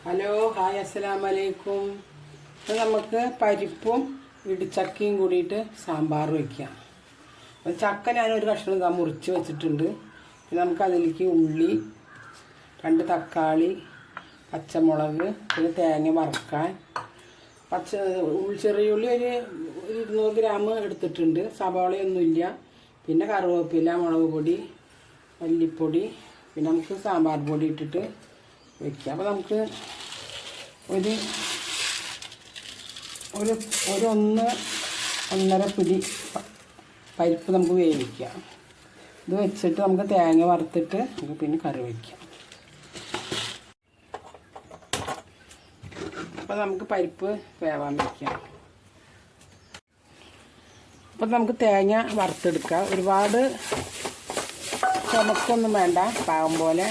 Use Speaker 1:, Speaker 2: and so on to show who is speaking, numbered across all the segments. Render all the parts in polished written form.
Speaker 1: Hello hi അസ്സലാമലൈക്കും. ഇത് നമുക്ക് പരിപ്പും ഇടിച്ചക്കയും കൂടിയിട്ട് സാമ്പാർ വയ്ക്കാം. ചക്ക ഞാനൊരു കഷ്ണം മുറിച്ച് വെച്ചിട്ടുണ്ട്. പിന്നെ നമുക്ക് അതിലേക്ക് ഉള്ളി, 2 തക്കാളി, പച്ചമുളക്, പിന്നെ തേങ്ങ വറുക്കാൻ, ചെറിയ ഉള്ളി ഒരു 200 ഗ്രാം എടുത്തിട്ടുണ്ട്. സവാളയൊന്നുമില്ല. പിന്നെ കറിവേപ്പില, മുളക് പൊടി, മല്ലിപ്പൊടി, പിന്നെ നമുക്ക് സാമ്പാർ പൊടി ഇട്ടിട്ട് വയ്ക്കാം. അപ്പോൾ നമുക്ക് ഒരു 1-1.5 പിടി പരിപ്പ് നമുക്ക് വേവിക്കാം. ഇത് വെച്ചിട്ട് നമുക്ക് തേങ്ങ വറുത്തിട്ട് നമുക്ക് പിന്നെ കറി വയ്ക്കാം. അപ്പോൾ നമുക്ക് പരിപ്പ് വേവാൻ വയ്ക്കാം. അപ്പം നമുക്ക് തേങ്ങ വറുത്തെടുക്കാം. ഒരുപാട് ചുമക്കൊന്നും വേണ്ട, പാകം പോലെ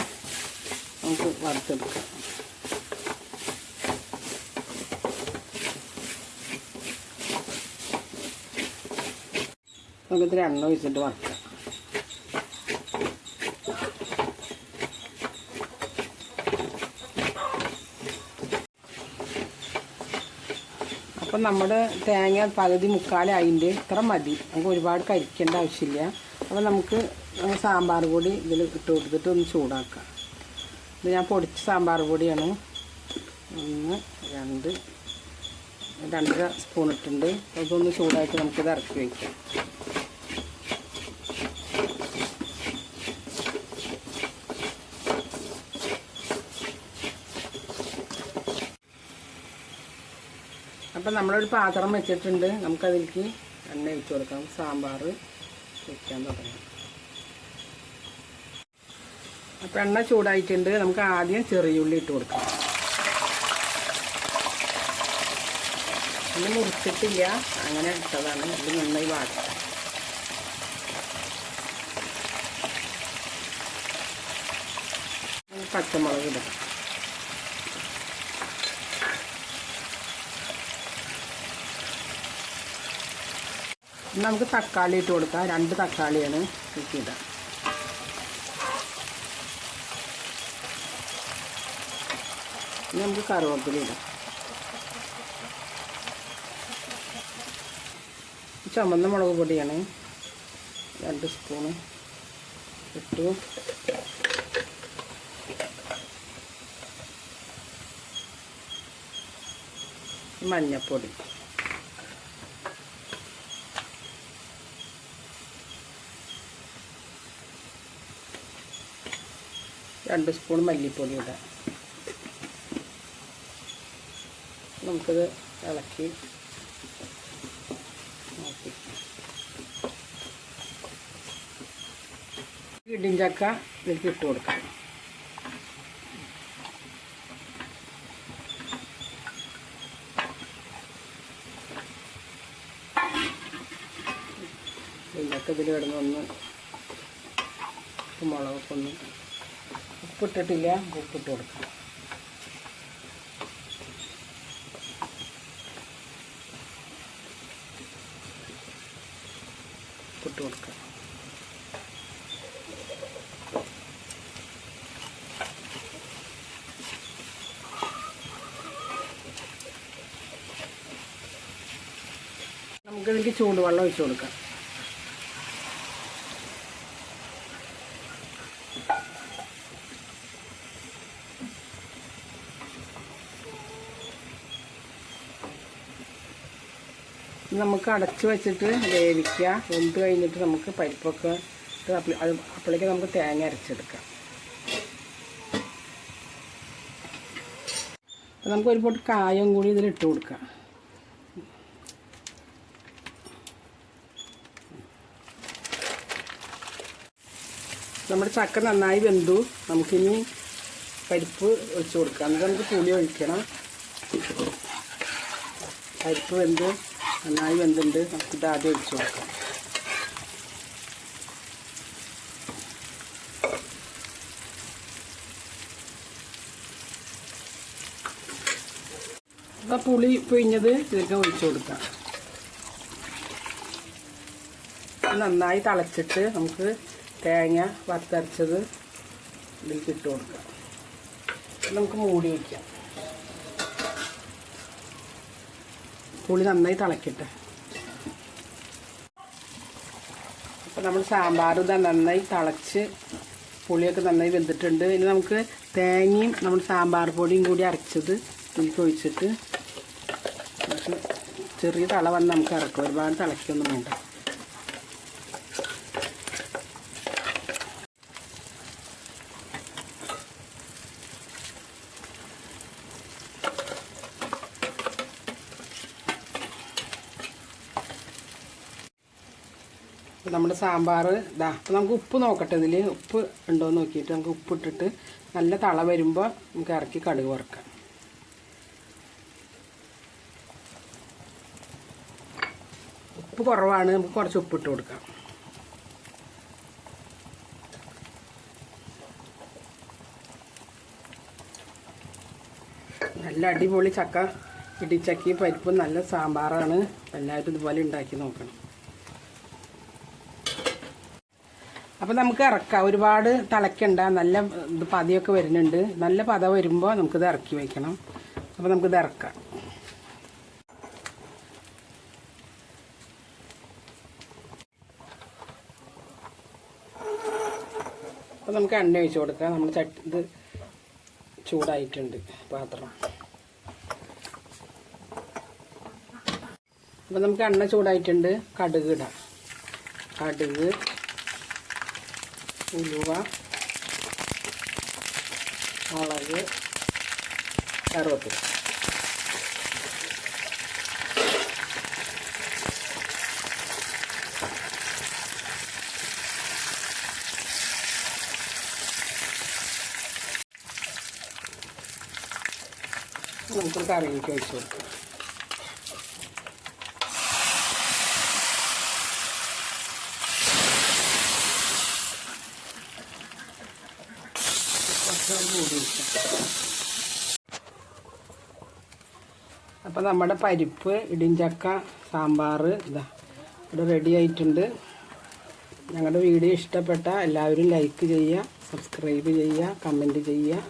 Speaker 1: നമുക്ക് വറുത്തെടുക്കാം. നമുക്കിത്തിരി എണ്ണ ഒഴിച്ചിട്ട് വറുക്കാം. അപ്പം നമ്മുടെ തേങ്ങ പകുതി മുക്കാലായിൻ്റെ ഇത്ര മതി. നമുക്ക് ഒരുപാട് കരിക്കേണ്ട ആവശ്യമില്ല. അപ്പോൾ നമുക്ക് സാമ്പാർ പൊടി ഇതിൽ ഇട്ട് കൊടുത്തിട്ട് ഒന്ന് ചൂടാക്കാം. ഇത് ഞാൻ പൊടിച്ച സാമ്പാർ പൊടിയാണ്. 2-2.5 സ്പൂൺ ഇട്ടുണ്ട്. അതൊന്ന് ചൂടായിട്ട് നമുക്കിത് ഇറക്കി വയ്ക്കാം. അപ്പം നമ്മളൊരു പാത്രം വെച്ചിട്ടുണ്ട്. നമുക്കതിലേക്ക് എണ്ണ ഒഴിച്ച് കൊടുക്കാം. സാമ്പാർ വയ്ക്കാൻ തുടങ്ങാം. അപ്പം എണ്ണ ചൂടായിട്ടുണ്ട്. നമുക്ക് ആദ്യം ചെറിയുള്ളി ഇട്ട് കൊടുക്കാം. ഇത് മുറിച്ചിട്ടില്ല, അങ്ങനെ ഇട്ടതാണ്. ഇത് നന്നായി വാട്ടാം. പച്ചമുളക് ഇടാം. നമുക്ക് തക്കാളി ഇട്ട് കൊടുക്കാം. 2 തക്കാളിയാണ് ഇടാം. നമുക്ക് കറിവേപ്പില ഇടാം. ചുമന്ന മുളക് പൊടിയാണ് 2 സ്പൂണ് ഇട്ടു. മഞ്ഞൾപ്പൊടി, രണ്ട് സ്പൂൺ മല്ലിപ്പൊടി ഇടാം. നമുക്കിത് ഇളക്കി നോക്കി. ഇടിഞ്ചക്ക ഇതിലേക്ക് ഇട്ട് കൊടുക്കാം. ഇടിഞ്ചക്ക ഇതിൽ കിടന്നൊന്ന് മുളകൊക്കെ ഒന്ന് ഉപ്പിട്ടിട്ടില്ല, ഉപ്പിട്ട് കൊടുക്കാം. ഉപ്പിട്ട് കൊടുക്കാം. നമുക്കിതിലേക്ക് ചൂടുവെള്ളം ഒഴിച്ച് കൊടുക്കാം. നമുക്ക് അടച്ച് വെച്ചിട്ട് വേവിക്കുക. വെന്ത് കഴിഞ്ഞിട്ട് നമുക്ക് പരിപ്പൊക്കെ അപ്പോഴേക്ക് നമുക്ക് തേങ്ങ അരച്ചെടുക്കാം. നമുക്ക് ഒരു പൊട്ട് കായം കൂടി ഇതിലിട്ട് കൊടുക്കാം. നമ്മുടെ ചക്ക നന്നായി വെന്തു. നമുക്കിനി പരിപ്പ് ഒഴിച്ച് കൊടുക്കാം. എന്നിട്ട് നമുക്ക് പുളി ഒഴിക്കണം. പരിപ്പ് വെന്ത് നന്നായി വെന്തുണ്ട്. നമുക്കിത് ആദ്യം ഒഴിച്ച് കൊടുക്കാം. അപ്പോൾ പുളി പിഴിഞ്ഞത് ഇതിലേക്ക് ഒഴിച്ച് കൊടുക്കാം. നന്നായി തിളച്ചിട്ട് നമുക്ക് തേങ്ങ വറുത്തരച്ചത് ഇതിലേക്ക് ഇട്ട് കൊടുക്കാം. നമുക്ക് മൂടി വയ്ക്കാം. പുളി നന്നായി തിളക്കട്ടെ. അപ്പോൾ നമ്മൾ സാമ്പാർ ഇതാ നന്നായി തിളച്ച് പുളിയൊക്കെ നന്നായി വെന്തിട്ടുണ്ട്. ഇനി നമുക്ക് തേങ്ങയും നമ്മൾ സാമ്പാർ പൊടിയും കൂടി അരച്ചത് ഇതിലേക്ക് ഒഴിച്ചിട്ട് ചെറിയ തള വന്ന് നമുക്ക് ഇറക്കാം. ഒരുപാട് തിളയ്ക്കൊന്നും വേണ്ട. നമ്മുടെ സാമ്പാർ ഇതാ. അപ്പോൾ നമുക്ക് ഉപ്പ് നോക്കട്ടെ, ഇതിൽ ഉപ്പ് ഉണ്ടോ എന്ന് നോക്കിയിട്ട് നമുക്ക് ഉപ്പിട്ടിട്ട് നല്ല തള വരുമ്പോൾ നമുക്ക് ഇറക്കി കടുക് വറുക്കാം. ഉപ്പ് കുറവാണ്, നമുക്ക് കുറച്ച് ഉപ്പിട്ട് കൊടുക്കാം. നല്ല അടിപൊളി ചക്ക ഇടിച്ചക്കയും പരിപ്പും നല്ല സാമ്പാറാണ്. എല്ലാവരും ഇതുപോലെ ഉണ്ടാക്കി നോക്കണം. അപ്പോൾ നമുക്ക് ഇറക്കാം. ഒരുപാട് തിളയ്ക്കണ്ട. നല്ല ഇത് പതിയൊക്കെ വരുന്നുണ്ട്. നല്ല പത വരുമ്പോൾ നമുക്കിത് ഇറക്കി വയ്ക്കണം. അപ്പോൾ നമുക്കിത് ഇറക്കാം. അപ്പോൾ നമുക്ക് എണ്ണ ഒഴിച്ച് കൊടുക്കാം. നമ്മൾ ഇത് ചൂടായിട്ടുണ്ട് പാത്രം. അപ്പോൾ നമുക്ക് എണ്ണ ചൂടായിട്ടുണ്ട്. കടുക് ഇടാം. കടുക്, ഉലുവ, മുളക്, കറുവേപ്പില. നമുക്ക് കറിയിലേക്ക് ഒഴിച്ച് കൊടുക്കാം. അപ്പോൾ നമ്മുടെ പരിപ്പ് ഇടിഞ്ചക്ക സാമ്പാർ ഇതാ ഇവിടെ റെഡി ആയിട്ടുണ്ട്. ഞങ്ങളുടെ വീഡിയോ ഇഷ്ടപ്പെട്ട എല്ലാവരും ലൈക്ക് ചെയ്യുക, സബ്സ്ക്രൈബ് ചെയ്യുക, കമൻറ്റ് ചെയ്യുക.